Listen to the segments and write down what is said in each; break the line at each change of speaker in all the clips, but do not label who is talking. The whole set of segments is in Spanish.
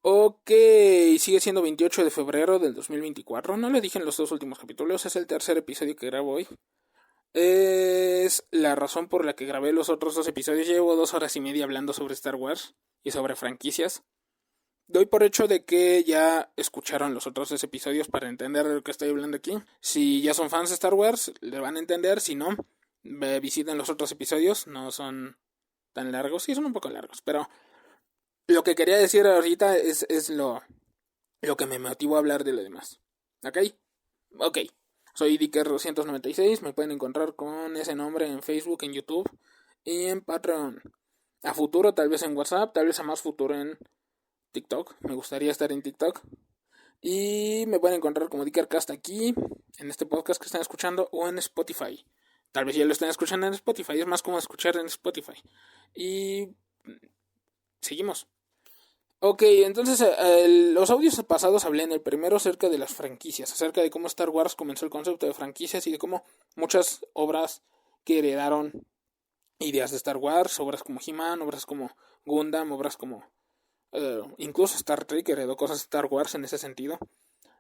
Ok, sigue siendo 28 de febrero del 2024. No lo dije en los dos últimos capítulos, es el tercer episodio que grabo hoy. Es la razón por la que grabé los otros dos episodios. Llevo 2 horas y media hablando sobre Star Wars y sobre franquicias. Doy por hecho de que ya escucharon los otros dos episodios para entender de lo que estoy hablando aquí. Si ya son fans de Star Wars, le van a entender. Si no, visiten los otros episodios. No son tan largos. Sí, son un poco largos, pero lo que quería decir ahorita es lo que me motivó a hablar de lo demás. ¿Ok? Ok. Soy Dicker296. Me pueden encontrar con ese nombre en Facebook, en YouTube y en Patreon. A futuro, tal vez en WhatsApp, tal vez a más futuro en TikTok. Me gustaría estar en TikTok. Y me pueden encontrar como Dickercast aquí, en este podcast que están escuchando, o en Spotify. Tal vez ya lo estén escuchando en Spotify. Es más cómodo escuchar en Spotify. Y seguimos. Ok, entonces los audios pasados hablé en el primero acerca de las franquicias, acerca de cómo Star Wars comenzó el concepto de franquicias y de cómo muchas obras que heredaron ideas de Star Wars, obras como He-Man, obras como Gundam, obras como incluso Star Trek heredó cosas de Star Wars en ese sentido,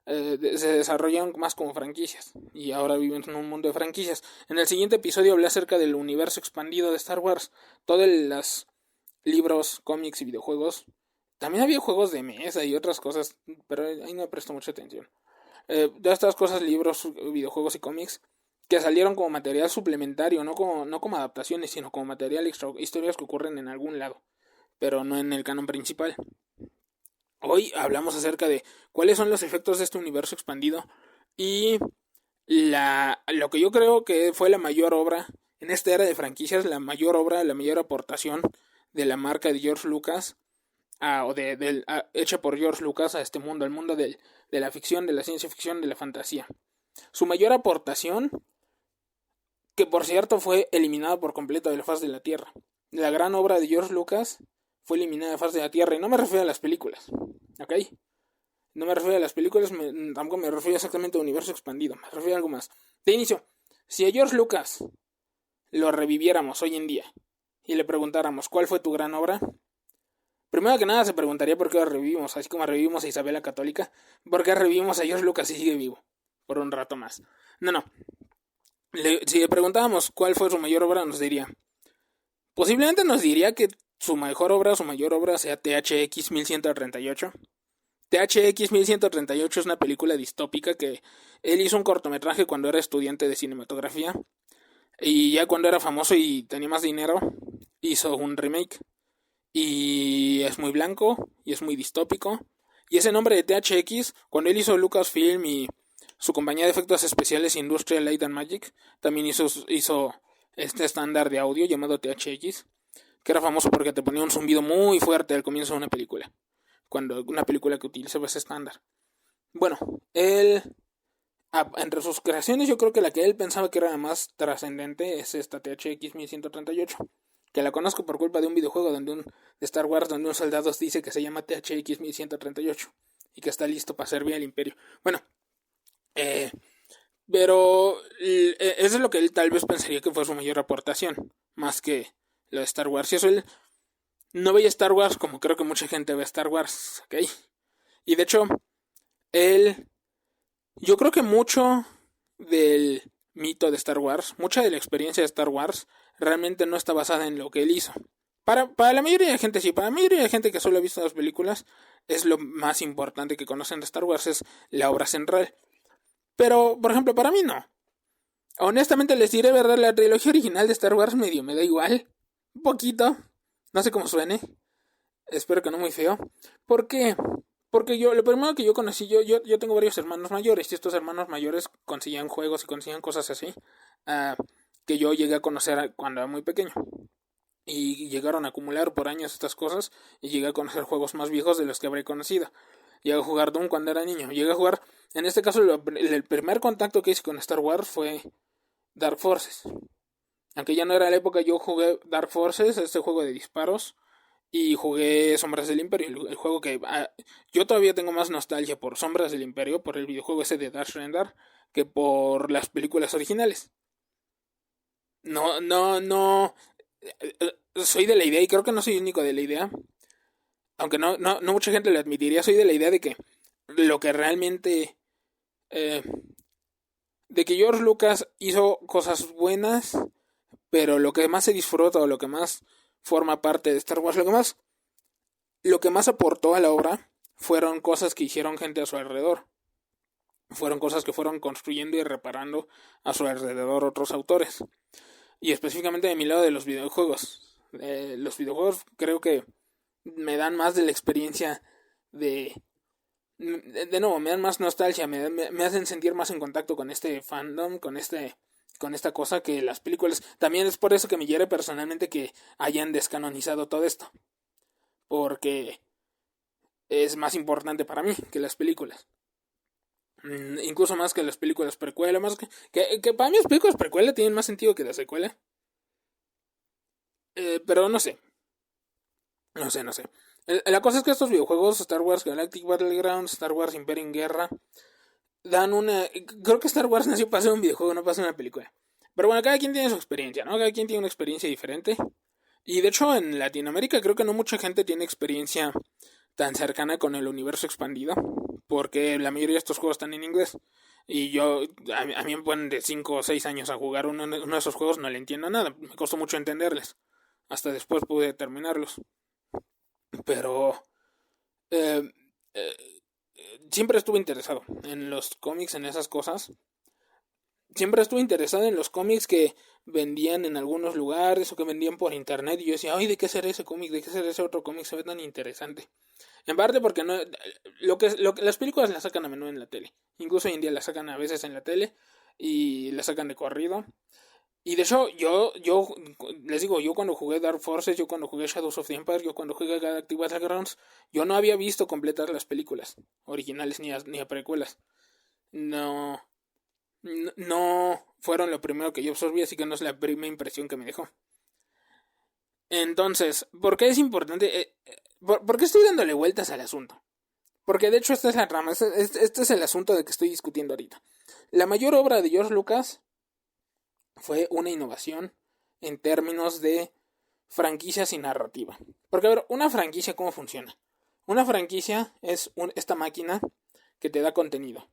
se desarrollan más como franquicias y ahora viven en un mundo de franquicias. En el siguiente episodio hablé acerca del universo expandido de Star Wars, todos los libros, cómics y videojuegos. También había juegos de mesa y otras cosas, pero ahí no presto mucha atención. De estas cosas, libros, videojuegos y cómics, que salieron como material suplementario, no como adaptaciones, sino como material extra, historias que ocurren en algún lado, pero no en el canon principal. Hoy hablamos acerca de cuáles son los efectos de este universo expandido y lo que yo creo que fue la mayor obra, en esta era de franquicias, la mayor obra, la mayor aportación de la marca de George Lucas hecha por George Lucas a este mundo, el mundo de la ficción, de la ciencia ficción, de la fantasía. Su mayor aportación, que por cierto fue eliminada por completo de la faz de la Tierra. La gran obra de George Lucas fue eliminada de la faz de la Tierra, y no me refiero a las películas, ¿ok? No me refiero a las películas, tampoco me refiero exactamente al universo expandido, me refiero a algo más. De inicio, si a George Lucas lo reviviéramos hoy en día y le preguntáramos ¿cuál fue tu gran obra? Primero que nada se preguntaría por qué revivimos, así como revivimos a Isabel la Católica, por qué revivimos a George Lucas y sigue vivo por un rato más. No. Si le preguntábamos cuál fue su mayor obra, posiblemente nos diría que su mayor obra sea THX 1138. THX 1138 es una película distópica que él hizo un cortometraje cuando era estudiante de cinematografía y ya cuando era famoso y tenía más dinero hizo un remake. Y es muy blanco y es muy distópico. Y ese nombre de THX, cuando él hizo Lucasfilm y su compañía de efectos especiales Industrial Light and Magic, también hizo este estándar de audio llamado THX, que era famoso porque te ponía un zumbido muy fuerte al comienzo de una película, cuando una película que utilizaba ese estándar. Bueno, entre sus creaciones, yo creo que la que él pensaba que era la más trascendente es esta THX 1138, que la conozco por culpa de un videojuego de Star Wars donde un soldado dice que se llama THX 1138 y que está listo para servir al imperio. Bueno, pero eso es lo que él tal vez pensaría que fue su mayor aportación, más que lo de Star Wars. Y eso él no veía Star Wars como creo que mucha gente ve Star Wars, ¿ok? Y de hecho, yo creo que mucho del mito de Star Wars, mucha de la experiencia de Star Wars, realmente no está basada en lo que él hizo. Para la mayoría de gente sí, para la mayoría de gente que solo ha visto las películas, es lo más importante que conocen de Star Wars, es la obra central. Pero, por ejemplo, para mí no. Honestamente les diré verdad, la trilogía original de Star Wars medio me da igual. Un poquito. No sé cómo suene. Espero que no muy feo. ¿Por qué? Porque lo primero que yo conocí, yo tengo varios hermanos mayores, y estos hermanos mayores conseguían juegos y conseguían cosas así, que yo llegué a conocer cuando era muy pequeño. Y llegaron a acumular por años estas cosas, y llegué a conocer juegos más viejos de los que habré conocido. Llegué a jugar Doom cuando era niño. Llegué a jugar, en este caso, el primer contacto que hice con Star Wars fue Dark Forces. Aunque ya no era la época, yo jugué Dark Forces, este juego de disparos, y jugué Sombras del Imperio, el juego que yo todavía tengo más nostalgia por Sombras del Imperio, por el videojuego ese de Dash Rendar, que por las películas originales. No, soy de la idea, y creo que no soy único de la idea, aunque no mucha gente lo admitiría, soy de la idea de que lo que realmente, eh, de que George Lucas hizo cosas buenas, pero lo que más se disfruta o lo que más forma parte de Star Wars, lo que más aportó a la obra fueron cosas que hicieron gente a su alrededor. Fueron cosas que fueron construyendo y reparando a su alrededor otros autores. Y específicamente de mi lado de los videojuegos. Los videojuegos creo que me dan más de la experiencia de... De nuevo, me dan más nostalgia, me hacen sentir más en contacto con este fandom, con esta cosa que las películas. También es por eso que me hiere personalmente que hayan descanonizado todo esto. Porque es más importante para mí que las películas. Incluso más que las películas precuela, más que para mí las películas precuela tienen más sentido que la secuela. Pero no sé. No sé. La cosa es que estos videojuegos, Star Wars Galactic Battlegrounds, Star Wars Imperio en Guerra, dan una... Creo que Star Wars nació para ser un videojuego, no para ser una película. Pero bueno, cada quien tiene su experiencia, ¿no? Cada quien tiene una experiencia diferente. Y de hecho en Latinoamérica creo que no mucha gente tiene experiencia tan cercana con el universo expandido. Porque la mayoría de estos juegos están en inglés. Y a mí me ponen de 5 o 6 años a jugar uno de esos juegos, no le entiendo nada. Me costó mucho entenderles. Hasta después pude terminarlos. Pero eh, eh, siempre estuve interesado en los cómics, en esas cosas. Siempre estuve interesado en los cómics que vendían en algunos lugares o que vendían por internet. Y yo decía, ay, ¿de qué será ese cómic? ¿De qué será ese otro cómic? Se ve tan interesante. En parte porque no, las películas las sacan a menudo en la tele. Incluso hoy en día las sacan a veces en la tele y las sacan de corrido. Y de hecho, yo les digo, yo cuando jugué Dark Forces, yo cuando jugué Shadows of the Empire, yo cuando jugué Galactic Battlegrounds, yo no había visto completar las películas originales ni a precuelas. No, no fueron lo primero que yo absorbí, así que no es la primera impresión que me dejó. Entonces, ¿por qué es importante? ¿Por qué estoy dándole vueltas al asunto? Porque de hecho esta es la rama, este es el asunto de que estoy discutiendo ahorita. La mayor obra de George Lucas fue una innovación en términos de franquicias y narrativa. Porque a ver, una franquicia, ¿cómo funciona? Una franquicia es esta máquina que te da contenido.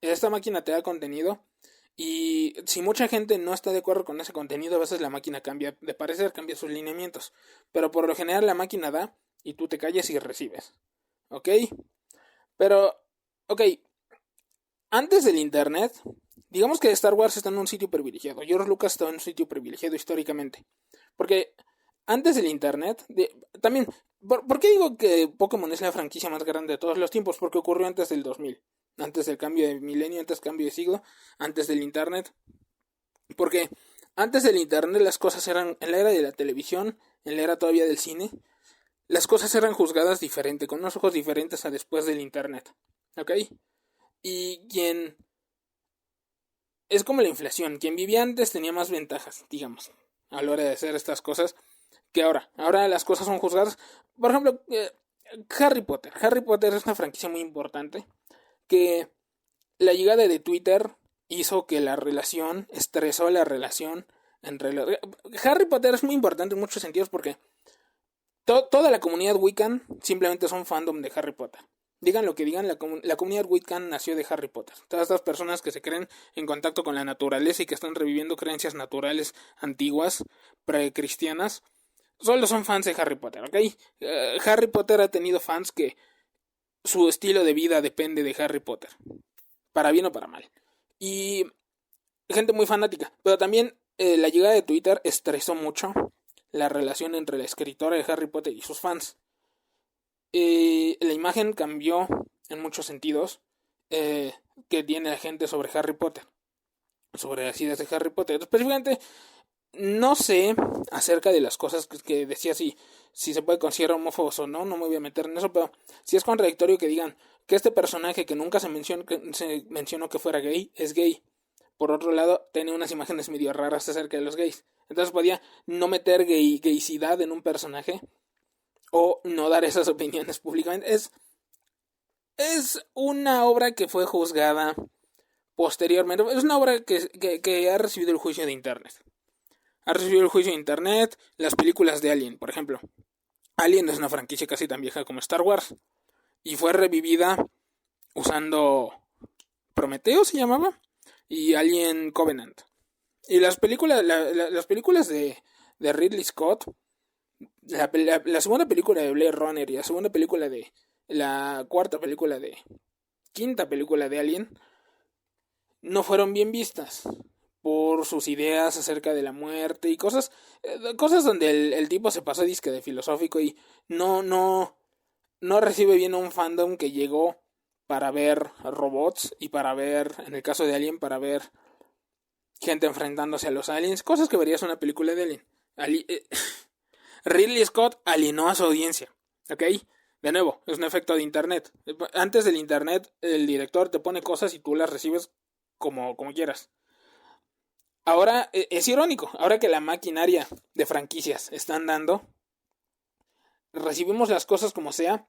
Esta máquina te da contenido y si mucha gente no está de acuerdo con ese contenido, a veces la máquina cambia de parecer, cambia sus lineamientos. Pero por lo general la máquina da y tú te calles y recibes. ¿Ok? Pero, ok, antes del Internet, digamos que Star Wars está en un sitio privilegiado. George Lucas estaba en un sitio privilegiado históricamente. Porque antes del Internet, también, ¿por qué digo que Pokémon es la franquicia más grande de todos los tiempos? Porque ocurrió antes del 2000. Antes del cambio de milenio, antes del cambio de siglo, antes del Internet. Porque antes del Internet las cosas eran, en la era de la televisión, en la era todavía del cine, las cosas eran juzgadas diferente, con unos ojos diferentes a después del Internet. ¿Ok? Y quien... Es como la inflación, quien vivía antes tenía más ventajas, digamos, a la hora de hacer estas cosas, que ahora. Ahora las cosas son juzgadas. Por ejemplo, Harry Potter. Harry Potter es una franquicia muy importante que la llegada de Twitter hizo que la relación, estresó la relación entre... Harry Potter es muy importante en muchos sentidos porque toda la comunidad Wiccan simplemente son fandom de Harry Potter. Digan lo que digan, la comunidad Wiccan nació de Harry Potter. Todas estas personas que se creen en contacto con la naturaleza y que están reviviendo creencias naturales antiguas, precristianas, solo son fans de Harry Potter, ¿ok? Harry Potter ha tenido fans que su estilo de vida depende de Harry Potter, para bien o para mal. Y gente muy fanática, pero también la llegada de Twitter estresó mucho la relación entre la escritora de Harry Potter y sus fans. La imagen cambió en muchos sentidos que tiene la gente sobre Harry Potter, sobre las ideas de Harry Potter. Específicamente, no sé acerca de las cosas que decía si se puede considerar homófobos o no, no me voy a meter en eso, pero si es contradictorio que digan que este personaje que nunca se mencionó que fuera gay, es gay. Por otro lado, tiene unas imágenes medio raras acerca de los gays. Entonces podía no meter gaycidad en un personaje o no dar esas opiniones públicamente. Es una obra que fue juzgada posteriormente. Es una obra que ha recibido el juicio de Internet. Ha recibido el juicio de Internet, las películas de Alien, por ejemplo. Alien es una franquicia casi tan vieja como Star Wars y fue revivida usando Prometeo se llamaba y Alien Covenant. Y las películas de Ridley Scott, la segunda película de Blade Runner y la segunda película de la cuarta película de quinta película de Alien no fueron bien vistas por sus ideas acerca de la muerte y cosas donde el tipo se pasó disque de filosófico y no recibe bien a un fandom que llegó para ver robots y para ver, en el caso de Alien, para ver gente enfrentándose a los aliens, cosas que verías en una película de Alien. Ridley Scott alienó a su audiencia, ¿ok? De nuevo, es un efecto de internet. Antes del internet, el director te pone cosas y tú las recibes como quieras. Ahora es irónico, ahora que la maquinaria de franquicias está andando, recibimos las cosas como sea,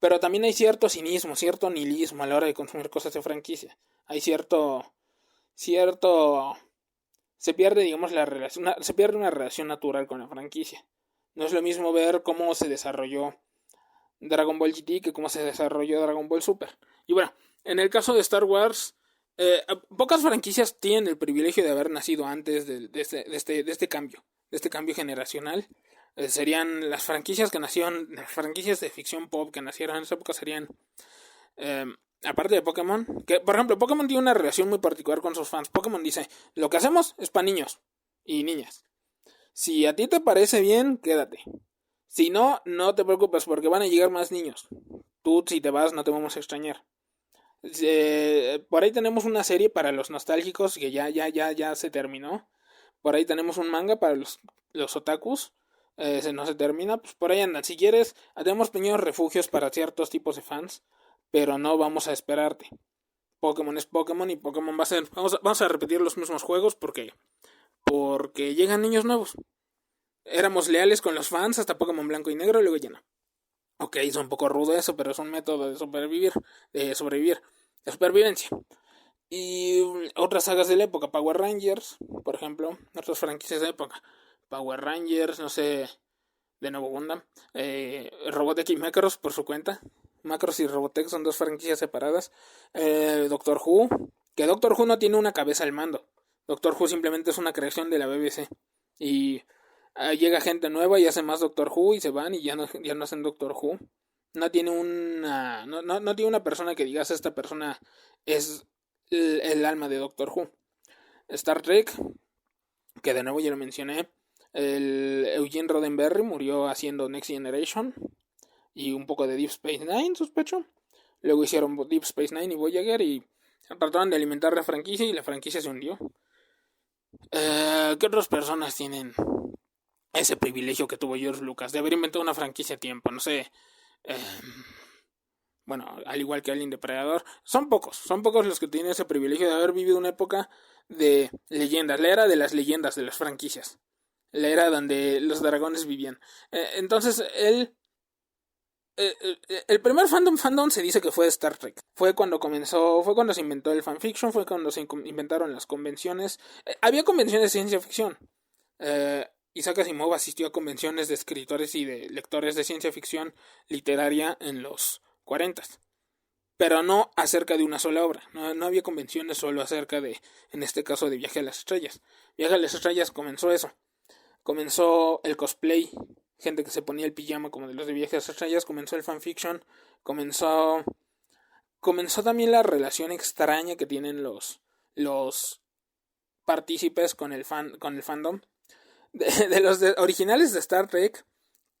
pero también hay cierto cinismo, cierto nihilismo a la hora de consumir cosas de franquicia. Hay cierto, se pierde, digamos, se pierde una relación natural con la franquicia. No es lo mismo ver cómo se desarrolló Dragon Ball GT que cómo se desarrolló Dragon Ball Super. Y bueno, en el caso de Star Wars, pocas franquicias tienen el privilegio de haber nacido antes de este cambio generacional. Serían las franquicias las franquicias de ficción pop que nacieron en esa época serían, eh, aparte de Pokémon, que por ejemplo Pokémon tiene una relación muy particular con sus fans. Pokémon dice, lo que hacemos es para niños y niñas. Si a ti te parece bien, quédate. Si no, no te preocupes porque van a llegar más niños. Tú si te vas no te vamos a extrañar. Por ahí tenemos una serie para los nostálgicos que ya se terminó. Por ahí tenemos un manga para los otakus. No se termina. Pues por ahí andan. Si quieres, tenemos pequeños refugios para ciertos tipos de fans. Pero no vamos a esperarte. Pokémon es Pokémon y Pokémon va a ser. Vamos a repetir los mismos juegos porque llegan niños nuevos. Éramos leales con los fans hasta Pokémon Blanco y Negro y luego ya no. Ok, es un poco rudo eso, pero es un método de sobrevivir, de supervivencia. Y otras sagas de la época, Power Rangers, por ejemplo, otras franquicias de la época. Power Rangers, no sé, de nuevo Gundam. Robotech y Macross por su cuenta. Macross y Robotech son dos franquicias separadas. Doctor Who, que Doctor Who no tiene una cabeza al mando. Doctor Who simplemente es una creación de la BBC. Y llega gente nueva y hace más Doctor Who y se van y ya no hacen Doctor Who. No tiene no tiene una persona que digas esta persona es el alma de Doctor Who. Star Trek, que de nuevo ya lo mencioné, el Eugene Roddenberry murió haciendo Next Generation y un poco de Deep Space Nine, sospecho. Luego hicieron Deep Space Nine y Voyager y trataron de alimentar la franquicia y la franquicia se hundió. ¿Qué otras personas tienen ese privilegio que tuvo George Lucas de haber inventado una franquicia a tiempo? No sé. Bueno, al igual que Alien Depredador, son pocos los que tienen ese privilegio de haber vivido una época de leyendas, la era de las leyendas, de las franquicias, la era donde los dragones vivían. Entonces, el primer fandom se dice que fue Star Trek. Fue cuando se inventó el fanfiction, fue cuando se inventaron las convenciones. Había convenciones de ciencia ficción. Isaac Asimov asistió a convenciones de escritores y de lectores de ciencia ficción literaria en los 40, pero no acerca de una sola obra. No había convenciones solo acerca de, en este caso, de Viaje a las Estrellas. Viaje a las Estrellas comenzó eso. Comenzó el cosplay, gente que se ponía el pijama como de los de Viaje a las Estrellas, comenzó el fanfiction, comenzó también la relación extraña que tienen los partícipes con el fandom. De los originales de Star Trek,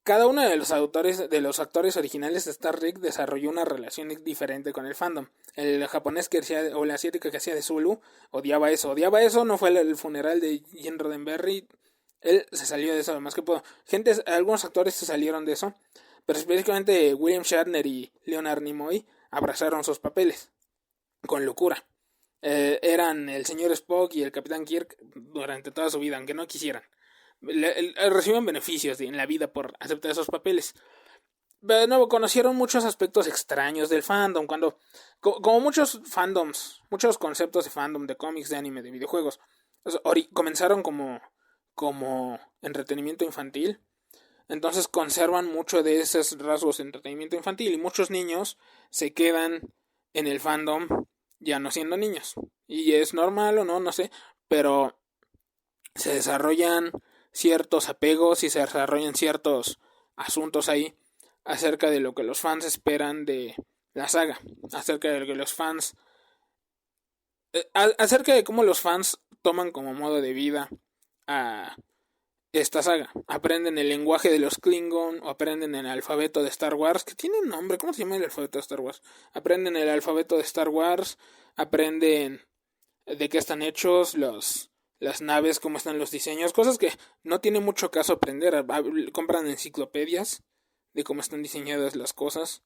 cada uno de los actores originales de Star Trek desarrolló una relación diferente con el fandom. El japonés o la asiática que hacía de Zulu odiaba eso, no fue el funeral de Gene Roddenberry. Él se salió de eso lo más que pudo. Algunos actores se salieron de eso, pero específicamente William Shatner y Leonard Nimoy abrazaron sus papeles con locura. Eran el señor Spock y el capitán Kirk durante toda su vida, aunque no quisieran. Reciben beneficios en la vida por aceptar esos papeles. De nuevo, conocieron muchos aspectos extraños del fandom, como muchos fandoms, muchos conceptos de fandom, de cómics, de anime, de videojuegos, comenzaron como entretenimiento infantil. Entonces conservan mucho de esos rasgos de entretenimiento infantil y muchos niños se quedan en el fandom ya no siendo niños. Y es normal o no, no sé, pero se desarrollan ciertos apegos y se desarrollan ciertos asuntos ahí acerca de lo que los fans esperan de la saga, acerca de lo que los fans, acerca de cómo los fans toman como modo de vida a esta saga. Aprenden el lenguaje de los Klingon o aprenden el alfabeto de Star Wars, que tiene un nombre, ¿cómo se llama el alfabeto de Star Wars? Aprenden el alfabeto de Star Wars, aprenden de qué están hechos las naves, cómo están los diseños, cosas que no tiene mucho caso aprender. Compran enciclopedias de cómo están diseñadas las cosas.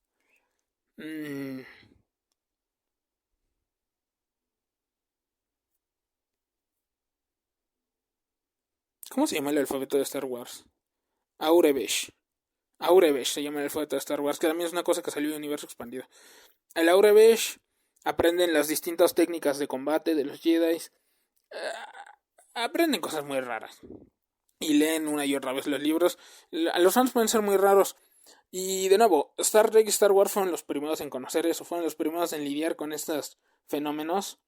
Mm, ¿Cómo se llama el alfabeto de Star Wars? Aurebesh. Aurebesh se llama el alfabeto de Star Wars, que también es una cosa que salió de Universo Expandido. El Aurebesh aprenden las distintas técnicas de combate de los Jedi. Aprenden cosas muy raras. Y leen una y otra vez los libros. Los fans pueden ser muy raros. Y de nuevo, Star Trek y Star Wars fueron los primeros en conocer eso, fueron los primeros en lidiar con estos fenómenos.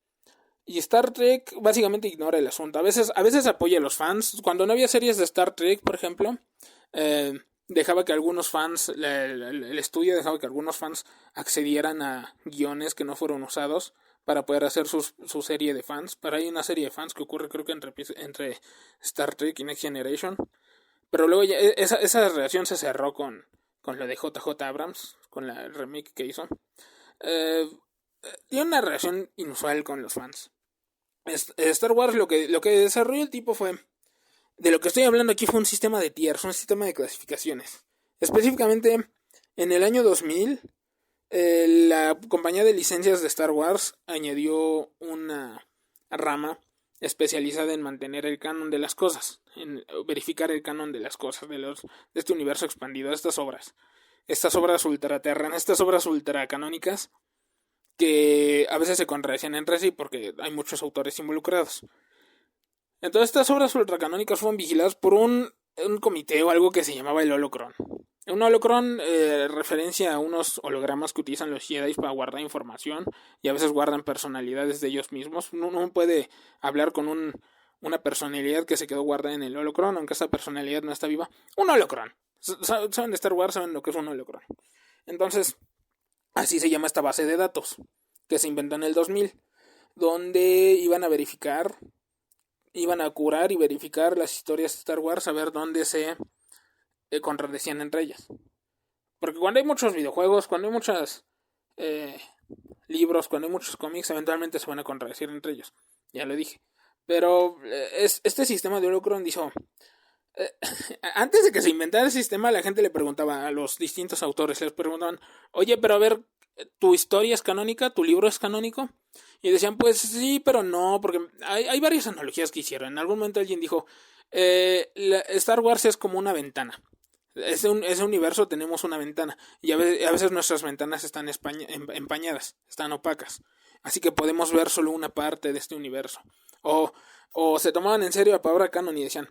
Y Star Trek básicamente ignora el asunto. A veces apoya a los fans. Cuando no había series de Star Trek, por ejemplo, dejaba que algunos fans, el estudio dejaba que algunos fans accedieran a guiones que no fueron usados para poder hacer su serie de fans. Pero hay una serie de fans que ocurre creo que entre Star Trek y Next Generation. Pero luego ya esa relación se cerró con lo de JJ Abrams, con la remake que hizo. Eh, Tiene una relación inusual con los fans. Star Wars lo que desarrolló el tipo fue... De lo que estoy hablando aquí fue un sistema de tiers, un sistema de clasificaciones. Específicamente, en el año 2000, la compañía de licencias de Star Wars añadió una rama especializada en mantener el canon de las cosas, en verificar el canon de las cosas, de este universo expandido, de estas obras ultraterrenas, estas obras ultracanónicas que a veces se contradicen entre sí porque hay muchos autores involucrados. Entonces estas obras ultracanónicas fueron vigiladas por un comité o algo que se llamaba el Holocron. Un holocron referencia a unos hologramas que utilizan los Jedi para guardar información y a veces guardan personalidades de ellos mismos. Uno puede hablar con una personalidad que se quedó guardada en el holocron, aunque esa personalidad no está viva. Un holocron. Saben de Star Wars, saben lo que es un holocron. Entonces, así se llama esta base de datos que se inventó en el 2000, donde iban a curar y verificar las historias de Star Wars, a ver dónde se contradecían entre ellas. Porque cuando hay muchos videojuegos, cuando hay muchos libros, cuando hay muchos cómics, eventualmente se van a contradecir entre ellos. Ya lo dije. Pero este sistema de Holocron dijo... antes de que se inventara el sistema, la gente le preguntaba a los distintos autores, les preguntaban, oye, pero a ver, ¿tu historia es canónica? ¿Tu libro es canónico? Y decían, pues sí, pero no, porque hay varias analogías que hicieron. En algún momento alguien dijo, Star Wars es como una ventana. Ese universo tenemos una ventana y a veces nuestras ventanas están empañadas, están opacas. Así que podemos ver solo una parte de este universo. O se tomaban en serio la palabra canon y decían,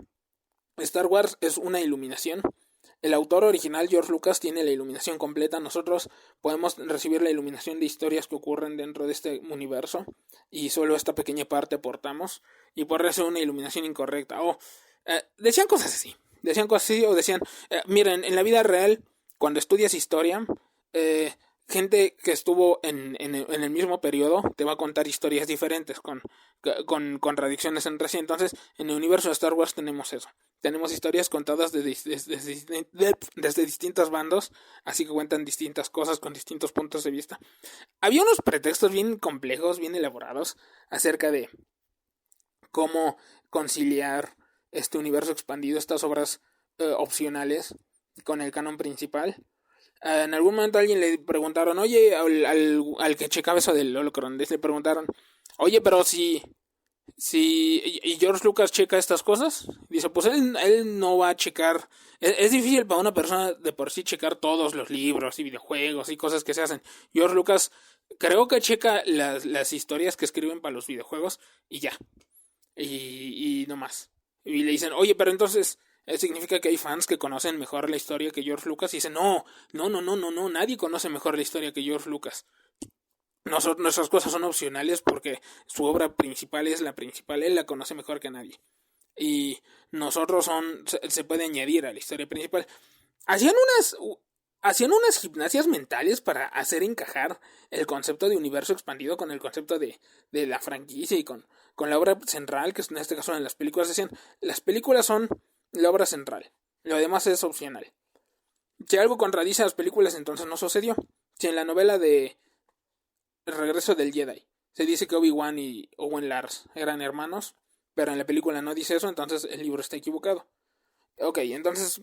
Star Wars es una iluminación. El autor original, George Lucas, tiene la iluminación completa. Nosotros podemos recibir la iluminación de historias que ocurren dentro de este universo y solo esta pequeña parte aportamos y por eso una iluminación incorrecta. Decían cosas así. O decían, miren, en la vida real, cuando estudias historia, gente que estuvo en el mismo periodo te va a contar historias diferentes con contradicciones entre sí. Entonces, en el universo de Star Wars tenemos eso. Tenemos historias contadas desde distintos bandos, así que cuentan distintas cosas con distintos puntos de vista. Había unos pretextos bien complejos, bien elaborados, acerca de cómo conciliar este universo expandido, estas obras opcionales, con el canon principal. En algún momento a alguien le preguntaron, oye, al que checaba eso del Holocron, le preguntaron, oye, pero si y George Lucas checa estas cosas, dice, pues él no va a checar, es difícil para una persona de por sí checar todos los libros y videojuegos y cosas que se hacen. George Lucas creo que checa las historias que escriben para los videojuegos y ya, y no más. Y le dicen, oye, pero entonces Significa que hay fans que conocen mejor la historia que George Lucas y dicen, no, nadie conoce mejor la historia que George Lucas. Nuestras cosas son opcionales porque su obra principal es la principal, él la conoce mejor que nadie. Y nosotros se puede añadir a la historia principal. Hacían unas gimnasias mentales para hacer encajar el concepto de universo expandido con el concepto de la franquicia y con la obra central, que en este caso en las películas decían, las películas son la obra central, lo demás es opcional. Si algo contradice a las películas, entonces no sucedió. Si en la novela de El regreso del Jedi se dice que Obi-Wan y Owen Lars eran hermanos, pero en la película no dice eso, entonces el libro está equivocado. Ok, entonces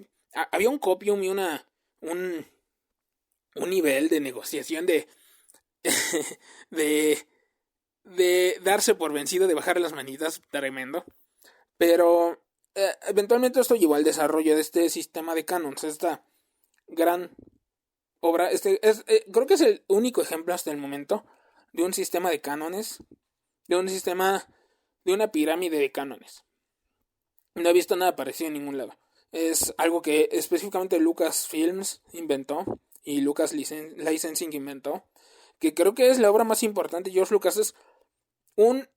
había un copium y un nivel de negociación de darse por vencido, de bajar las manitas, tremendo. Pero eventualmente esto llevó al desarrollo de este sistema de canons, esta gran obra. Creo que es el único ejemplo hasta el momento de un sistema de cánones, de una pirámide de cánones. No he visto nada parecido en ningún lado. Es algo que específicamente Lucasfilms inventó y Lucas Licensing inventó, que creo que es la obra más importante. George Lucas es un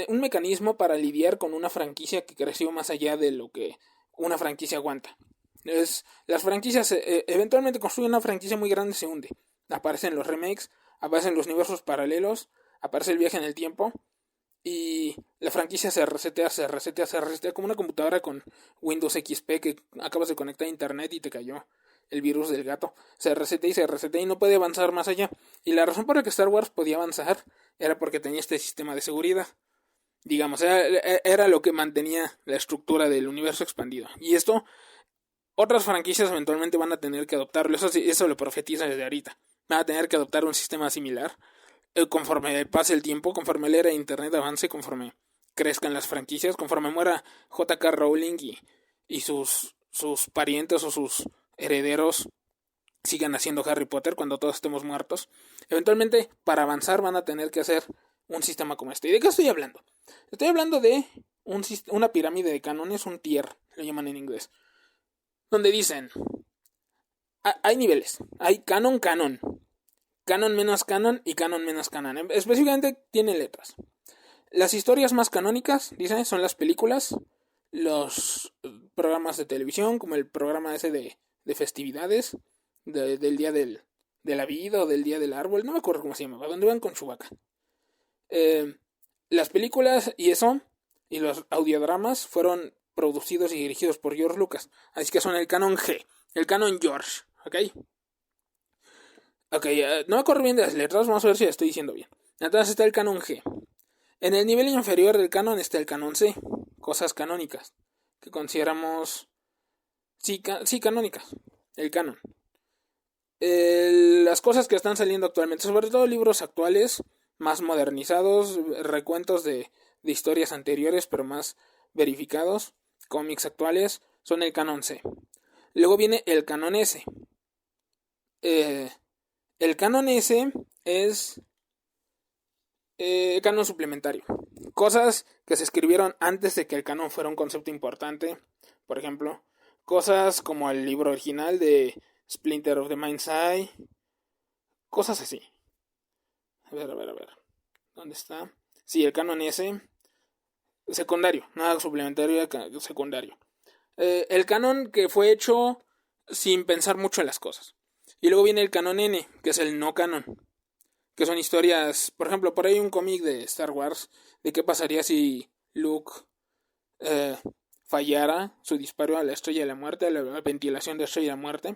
mecanismo para lidiar con una franquicia que creció más allá de lo que una franquicia aguanta. Las franquicias eventualmente construyen una franquicia muy grande, se hunde. Aparecen los remakes, aparecen los universos paralelos, aparece el viaje en el tiempo y la franquicia se resetea como una computadora con Windows XP que acabas de conectar a internet y te cayó el virus del gato. Se resetea y no puede avanzar más allá. Y la razón por la que Star Wars podía avanzar era porque tenía este sistema de seguridad. Digamos, era lo que mantenía la estructura del universo expandido. Y esto, otras franquicias eventualmente van a tener que adoptarlo. Eso lo profetiza desde ahorita. Van a tener que adoptar un sistema similar. Conforme pase el tiempo, conforme la era de internet avance, conforme crezcan las franquicias, conforme muera J.K. Rowling y sus parientes o sus herederos sigan haciendo Harry Potter cuando todos estemos muertos. Eventualmente, para avanzar, van a tener que hacer un sistema como este. ¿Y de qué estoy hablando? Estoy hablando de una pirámide de cánones, un tier, lo llaman en inglés, donde dicen, hay niveles, hay canon menos canon y canon menos canon. Específicamente tiene letras. Las historias más canónicas, dicen, son las películas, los programas de televisión, como el programa ese de festividades, del día de la vida o del día del árbol, no me acuerdo cómo se llamaba, donde van con Chewbacca. Las películas y eso, y los audiodramas fueron producidos y dirigidos por George Lucas, así que son el canon G, el canon George, ¿ok? Ok, no me acuerdo bien de las letras, vamos a ver si la estoy diciendo bien. Entonces está el canon G. En el nivel inferior del canon está el canon C, cosas canónicas, que consideramos... Sí, canónicas, el canon. Las cosas que están saliendo actualmente, sobre todo libros actuales, más modernizados, recuentos de historias anteriores, pero más verificados, cómics actuales, son el canon C. Luego viene el canon S. El canon S es canon suplementario. Cosas que se escribieron antes de que el canon fuera un concepto importante. Por ejemplo, cosas como el libro original de Splinter of the Mind's Eye. Cosas así. A ver. ¿Dónde está? Sí, el canon S. Secundario. Nada suplementario, secundario. El canon que fue hecho sin pensar mucho en las cosas. Y luego viene el canon N, que es el no canon, que son historias, por ejemplo, por ahí hay un cómic de Star Wars de qué pasaría si Luke fallara su disparo a la Estrella de la Muerte, a la ventilación de la Estrella de la Muerte,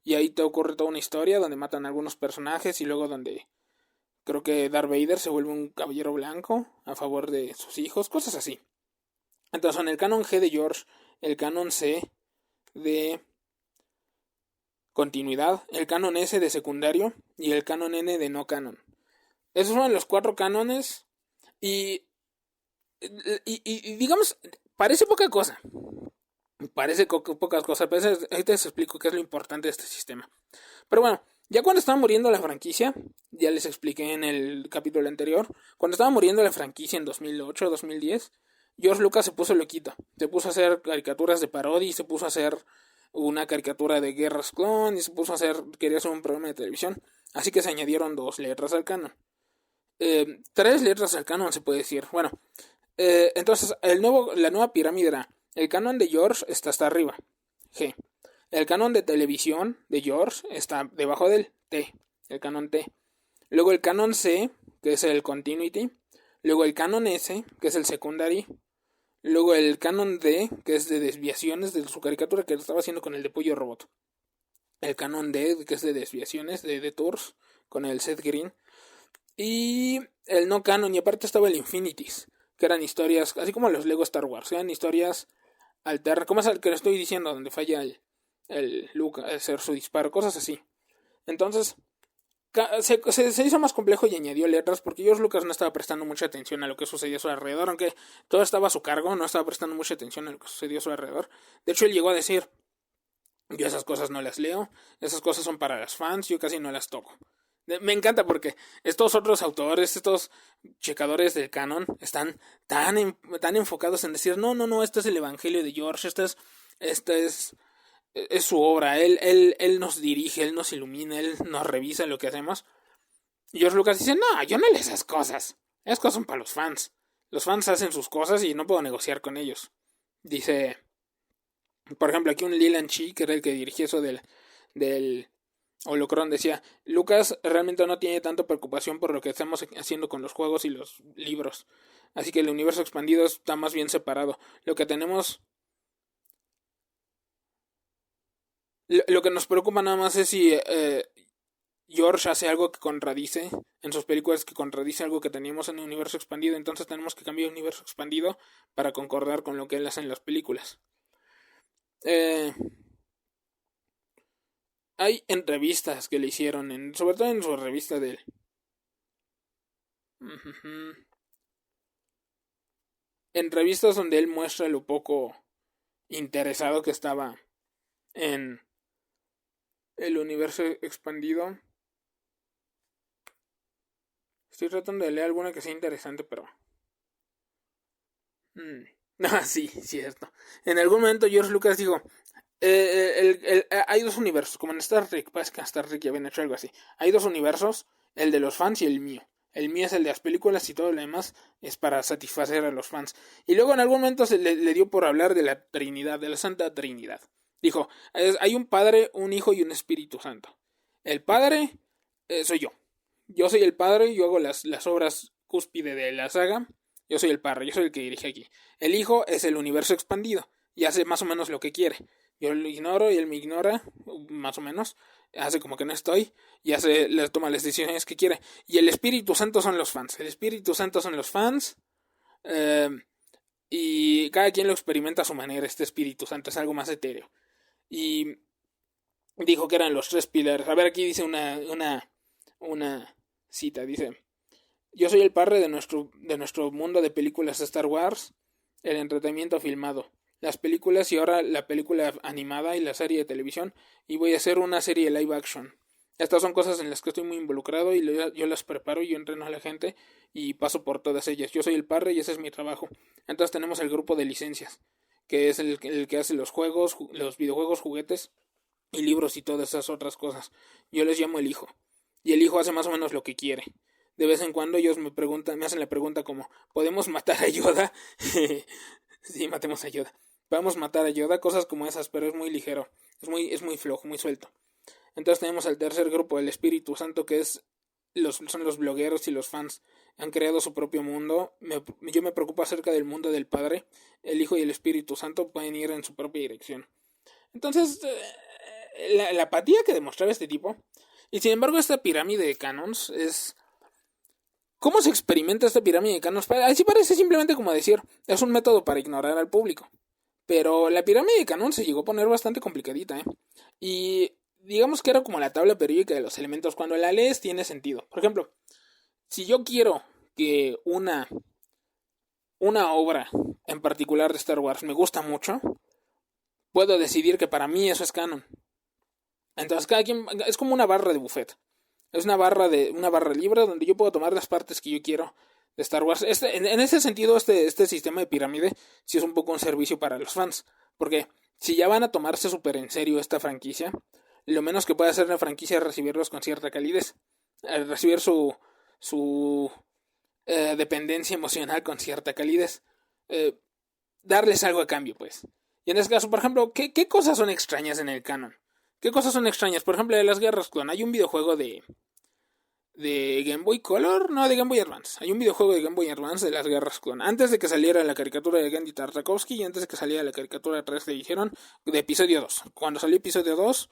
y ahí te ocurre toda una historia donde matan a algunos personajes y luego donde creo que Darth Vader se vuelve un caballero blanco a favor de sus hijos, cosas así. Entonces son el canon G de George, el canon C de continuidad, el canon S de secundario y el canon N de no canon. Esos son los 4 cánones y digamos, parece poca cosa. Pero ahorita les explico qué es lo importante de este sistema. Pero bueno, ya cuando estaba muriendo la franquicia, ya les expliqué en el capítulo anterior, cuando estaba muriendo la franquicia en 2008 o 2010, George Lucas se puso loquito. Se puso a hacer caricaturas de parodia y se puso a hacer una caricatura de Guerras Clon y se puso a hacer, quería hacer un programa de televisión. Así que se añadieron 2 letras al canon. 3 letras al canon se puede decir. Bueno, entonces la nueva pirámide era, el canon de George está hasta arriba, G. El canon de televisión de George está debajo del T, el canon T. Luego el canon C, que es el continuity. Luego el canon S, que es el secondary. Luego el canon D, que es de desviaciones de su caricatura que estaba haciendo con el de Pollo Robot. El canon D, que es de desviaciones, de Detours, con el Seth Green. Y el no canon, y aparte estaba el Infinities, que eran historias, así como los Lego Star Wars, eran historias alternas, como es el que le estoy diciendo, donde falla el Luke al hacer su disparo, cosas así. Entonces, se hizo más complejo y añadió letras porque George Lucas no estaba prestando mucha atención a lo que sucedía a su alrededor, aunque todo estaba a su cargo, no estaba prestando mucha atención a lo que sucedía a su alrededor. De hecho, él llegó a decir, yo esas cosas no las leo, esas cosas son para los fans, yo casi no las toco. Me encanta porque estos otros autores, estos checadores del canon, están tan enfocados en decir, no, este es el evangelio de George, esta es su obra, él nos dirige, él nos ilumina, él nos revisa lo que hacemos. Y George Lucas dice, no, yo no leo esas cosas son para los fans. Los fans hacen sus cosas y no puedo negociar con ellos. Dice, por ejemplo, aquí un Leland Chi, que era el que dirigía eso del Holocron, decía, Lucas realmente no tiene tanta preocupación por lo que estamos haciendo con los juegos y los libros. Así que el universo expandido está más bien separado. Lo que nos preocupa nada más es si George hace algo que contradice en sus películas, que contradice algo que teníamos en el universo expandido, entonces tenemos que cambiar el universo expandido para concordar con lo que él hace en las películas. Hay entrevistas que le hicieron, sobre todo en su revista de él. Entrevistas donde él muestra lo poco interesado que estaba en el universo expandido. Estoy tratando de leer alguna que sea interesante, pero... sí, cierto. En algún momento George Lucas dijo, hay 2 universos, como en Star Trek, parece que en Star Trek ya habían hecho algo así. Hay 2 universos, el de los fans y el mío. El mío es el de las películas y todo lo demás es para satisfacer a los fans. Y luego en algún momento le dio por hablar de la Trinidad, de la Santa Trinidad. Dijo, hay un Padre, un Hijo y un Espíritu Santo. El Padre soy yo. Yo soy el Padre, yo hago las obras cúspide de la saga. Yo soy el Padre, yo soy el que dirige aquí. El Hijo es el universo expandido y hace más o menos lo que quiere. Yo lo ignoro y él me ignora, más o menos. Hace como que no estoy y toma las decisiones que quiere. Y el Espíritu Santo son los fans. El Espíritu Santo son los fans. Y cada quien lo experimenta a su manera. Este Espíritu Santo es algo más etéreo. Y dijo que eran los 3 pilares. A ver, aquí dice una cita. Dice: yo soy el padre de nuestro mundo de películas de Star Wars, el entretenimiento filmado, las películas y ahora la película animada y la serie de televisión, y voy a hacer una serie live action. Estas son cosas en las que estoy muy involucrado y yo las preparo y yo entreno a la gente y paso por todas ellas. Yo soy el padre y ese es mi trabajo. Entonces tenemos el grupo de licencias, que es el que hace los juegos, los videojuegos, juguetes y libros y todas esas otras cosas. Yo les llamo el hijo. Y el hijo hace más o menos lo que quiere. De vez en cuando ellos me hacen la pregunta como, ¿podemos matar a Yoda? Sí, matemos a Yoda. Podemos matar a Yoda, cosas como esas, pero es muy ligero. Es muy flojo, muy suelto. Entonces tenemos al tercer grupo, el Espíritu Santo, que son los blogueros y los fans. Han creado su propio mundo. Yo me preocupo acerca del mundo del Padre. El Hijo y el Espíritu Santo pueden ir en su propia dirección. Entonces, la apatía que demostraba este tipo. Y sin embargo, esta pirámide de canons es... ¿Cómo se experimenta esta pirámide de canons? Así parece simplemente como decir, es un método para ignorar al público. Pero la pirámide de canons se llegó a poner bastante complicadita, Y digamos que era como la tabla periódica de los elementos. Cuando la lees tiene sentido. Por ejemplo, si yo quiero que una obra en particular de Star Wars me gusta mucho, puedo decidir que para mí eso es canon. Entonces cada quien es como una barra de buffet. Es una barra libre donde yo puedo tomar las partes que yo quiero Star Wars. En ese sentido, este sistema de pirámide sí es un poco un servicio para los fans. Porque si ya van a tomarse súper en serio esta franquicia, lo menos que puede hacer la franquicia es recibirlos con cierta calidez. Recibir su dependencia emocional con cierta calidez. Darles algo a cambio, pues. Y en este caso, por ejemplo, ¿qué cosas son extrañas en el canon? ¿Qué cosas son extrañas? Por ejemplo, de las guerras clon. Hay un videojuego de Game Boy Color, no, de Game Boy Advance. Hay un videojuego de Game Boy Advance de las guerras clon. Antes de que saliera la caricatura de Genndy Tartakovsky y antes de que saliera la caricatura 3 que dijeron de episodio 2. Cuando salió episodio 2,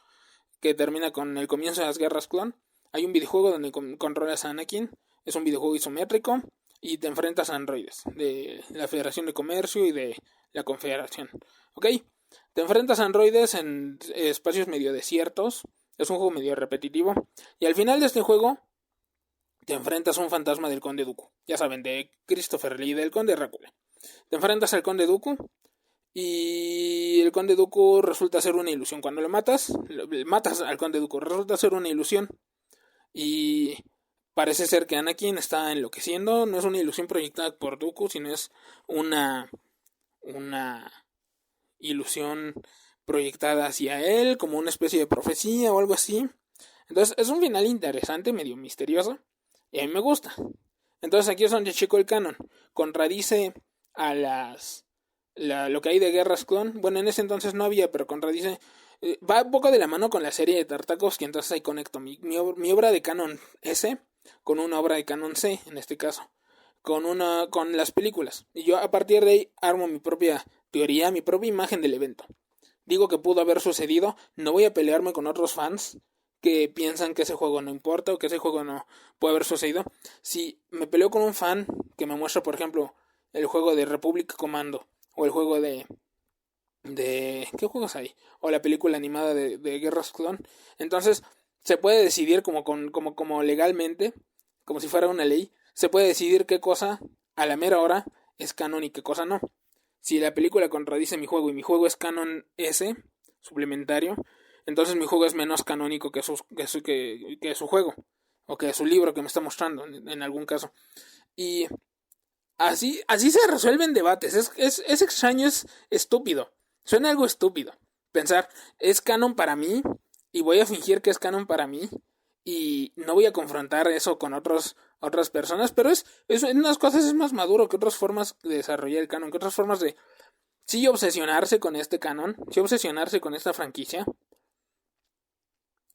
que termina con el comienzo de las guerras clon, hay un videojuego donde controlas a Anakin. Es un videojuego isométrico y te enfrentas a androides de la Federación de Comercio y de la Confederación. ¿Ok? Te enfrentas a androides en espacios medio desiertos. Es un juego medio repetitivo. Y al final de este juego te enfrentas a un fantasma del Conde Dooku. Ya saben, de Christopher Lee, del Conde Drácula. Te enfrentas al Conde Dooku y el Conde Dooku resulta ser una ilusión. Cuando lo matas al Conde Dooku, resulta ser una ilusión. Y parece ser que Anakin está enloqueciendo. No es una ilusión proyectada por Dooku, sino es una ilusión proyectada hacia él, como una especie de profecía o algo así. Entonces es un final interesante, medio misterioso, y a mí me gusta. Entonces aquí es donde checo el canon. Contradice a lo que hay de guerras clon. Bueno, en ese entonces no había, pero contradice. Va un poco de la mano con la serie de Tartakovsky, entonces ahí conecto mi obra de canon S con una obra de canon C, en este caso. Con las películas. Y yo a partir de ahí armo mi propia teoría, mi propia imagen del evento. Digo que pudo haber sucedido. No voy a pelearme con otros fans que piensan que ese juego no importa o que ese juego no puede haber sucedido. Si me peleo con un fan que me muestra, por ejemplo, el juego de Republic Commando o el juego de ¿qué juegos hay? O la película animada de Guerras Clon, entonces se puede decidir como legalmente, como si fuera una ley, se puede decidir qué cosa a la mera hora es canon y qué cosa no. Si la película contradice mi juego y mi juego es canon S, suplementario, entonces mi juego es menos canónico que su juego, o que su libro que me está mostrando, en algún caso. Y así se resuelven debates. Es extraño, es estúpido. Suena algo estúpido. Pensar, es canon para mí, y voy a fingir que es canon para mí, y no voy a confrontar eso con otras personas, pero en unas cosas es más maduro que otras formas de desarrollar el canon, que otras formas de sí obsesionarse con este canon, sí obsesionarse con esta franquicia,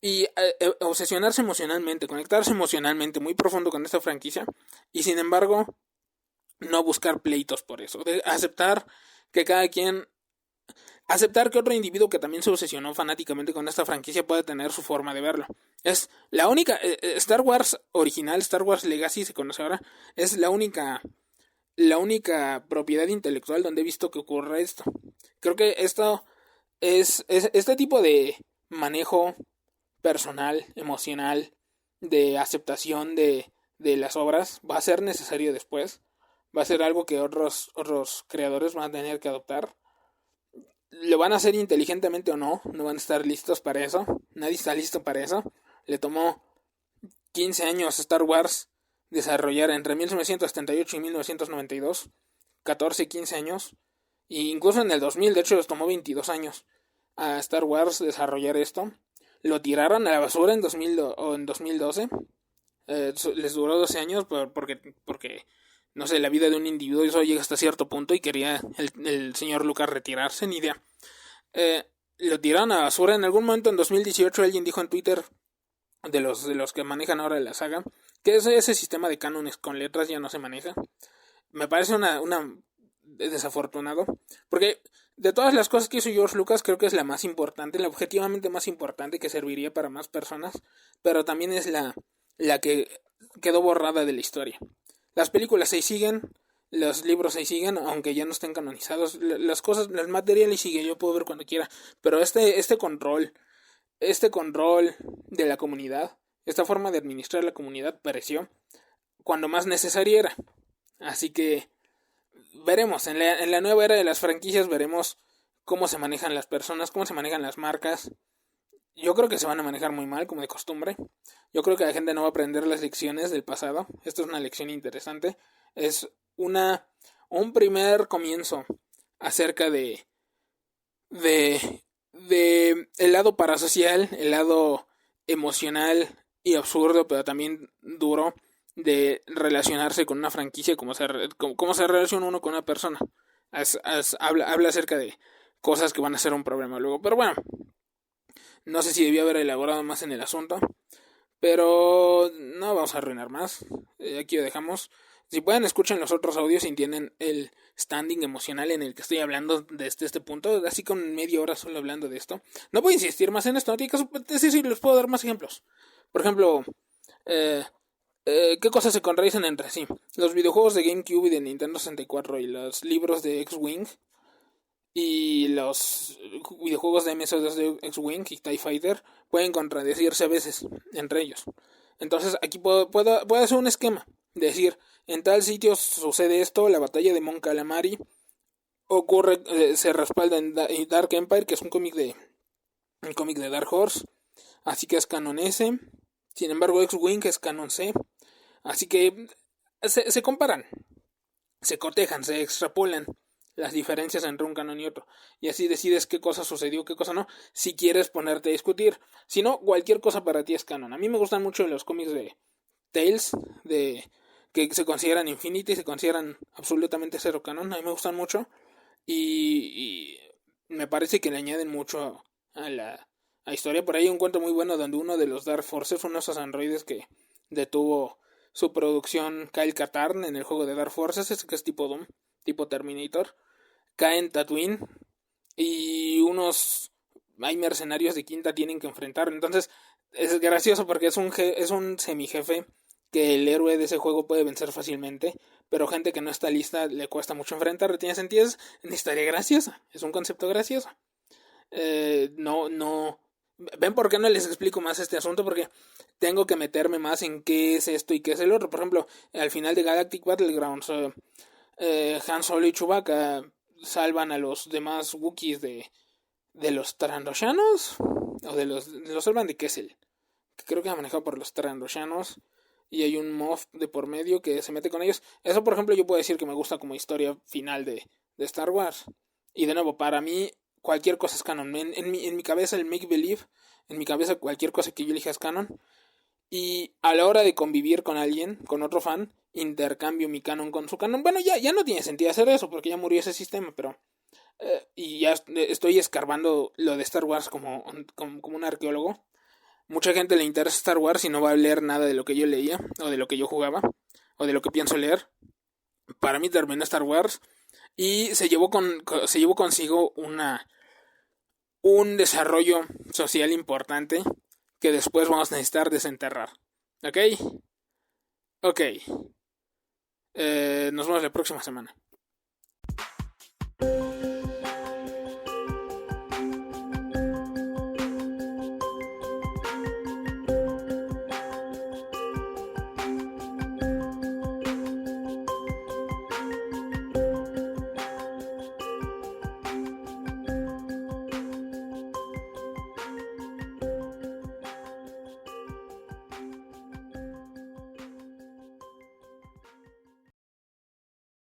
y obsesionarse emocionalmente, conectarse emocionalmente muy profundo con esta franquicia, y sin embargo no buscar pleitos por eso, de aceptar que cada quien, aceptar que otro individuo que también se obsesionó fanáticamente con esta franquicia puede tener su forma de verlo. Es la única, Star Wars original, Star Wars Legacy se conoce ahora, es la única propiedad intelectual donde he visto que ocurre esto. Creo que esto es este tipo de manejo personal, emocional, de aceptación de las obras va a ser necesario después. Va a ser algo que otros creadores van a tener que adoptar. Lo van a hacer inteligentemente o no, no van a estar listos para eso. Nadie está listo para eso. Le tomó 15 años a Star Wars desarrollar entre 1978 y 1992. 14, 15 años. E incluso en el 2000, de hecho, les tomó 22 años a Star Wars desarrollar esto. Lo tiraron a la basura en 2012. Les duró 12 años porque no sé, la vida de un individuo eso llega hasta cierto punto y quería el señor Lucas retirarse, ni idea. Lo tiraron a la basura en algún momento en 2018. Alguien dijo en Twitter de los que manejan ahora la saga que ese sistema de cánones con letras ya no se maneja. Me parece una desafortunado, porque de todas las cosas que hizo George Lucas creo que es la más importante, la objetivamente más importante, que serviría para más personas, pero también es la que quedó borrada de la historia. Las películas ahí siguen, los libros ahí siguen, aunque ya no estén canonizados, las cosas, el material ahí sigue, yo puedo ver cuando quiera, pero este control de la comunidad, esta forma de administrar la comunidad pareció cuando más necesaria era. Así que veremos, en la nueva era de las franquicias veremos cómo se manejan las personas, cómo se manejan las marcas. Yo creo que se van a manejar muy mal, como de costumbre. Yo creo que la gente no va a aprender las lecciones del pasado. Esto es una lección interesante. Es un primer comienzo acerca de el lado parasocial, el lado emocional y absurdo, pero también duro, de relacionarse con una franquicia, cómo se relaciona uno con una persona. Habla acerca de cosas que van a ser un problema luego. Pero bueno, no sé si debía haber elaborado más en el asunto, pero no vamos a arruinar más. Aquí lo dejamos. Si pueden, escuchen los otros audios y entienden el standing emocional en el que estoy hablando desde este punto, así con media hora solo hablando de esto. No voy a insistir más en esto, no tiene caso, sí, les puedo dar más ejemplos. Por ejemplo, eh, ¿qué cosas se contradicen entre sí? Los videojuegos de GameCube y de Nintendo 64 y los libros de X-Wing y los videojuegos de MS2 de X-Wing y TIE Fighter pueden contradecirse a veces entre ellos. Entonces aquí puedo hacer un esquema. Decir, en tal sitio sucede esto, la batalla de Mon Calamari ocurre, se respalda en Dark Empire, que es un cómic de Dark Horse, así que es canon S. Sin embargo, X-Wing es canon C. Así que se comparan, se cotejan, se extrapolan las diferencias entre un canon y otro. Y así decides qué cosa sucedió, qué cosa no, si quieres ponerte a discutir. Si no, cualquier cosa para ti es canon. A mí me gustan mucho los cómics de Tales, que se consideran Infinity, se consideran absolutamente cero canon. A mí me gustan mucho. Y me parece que le añaden mucho a la historia. Por ahí hay un cuento muy bueno donde uno de los Dark Forces, uno de esos androides que detuvo su producción, Kyle Katarn, en el juego de Dark Forces, ese que es tipo Doom, tipo Terminator, cae en Tatooine y hay mercenarios de quinta tienen que enfrentar. Entonces es gracioso porque es un semi-jefe que el héroe de ese juego puede vencer fácilmente, pero gente que no está lista le cuesta mucho enfrentar. ¿Tiene sentido? Es una historia graciosa, es un concepto gracioso. No. ¿Ven por qué no les explico más este asunto? Porque tengo que meterme más en qué es esto y qué es el otro. Por ejemplo, al final de Galactic Battlegrounds, Han Solo y Chewbacca salvan a los demás Wookiees de los Trandoshanos, o los salvan de Kessel, que creo que ha manejado por los Trandoshanos, y hay un Moff de por medio que se mete con ellos. Eso, por ejemplo, yo puedo decir que me gusta como historia final de Star Wars. Y de nuevo, para mí, cualquier cosa es canon. En mi cabeza, el make believe, en mi cabeza, cualquier cosa que yo elija es canon. Y a la hora de convivir con alguien, con otro fan, intercambio mi canon con su canon. Bueno, ya no tiene sentido hacer eso porque ya murió ese sistema, pero... y ya estoy escarbando lo de Star Wars como un arqueólogo. Mucha gente le interesa Star Wars y no va a leer nada de lo que yo leía, o de lo que yo jugaba, o de lo que pienso leer. Para mí terminó Star Wars y se llevó consigo un desarrollo social importante que después vamos a necesitar desenterrar. ¿Ok? Ok. Nos vemos la próxima semana.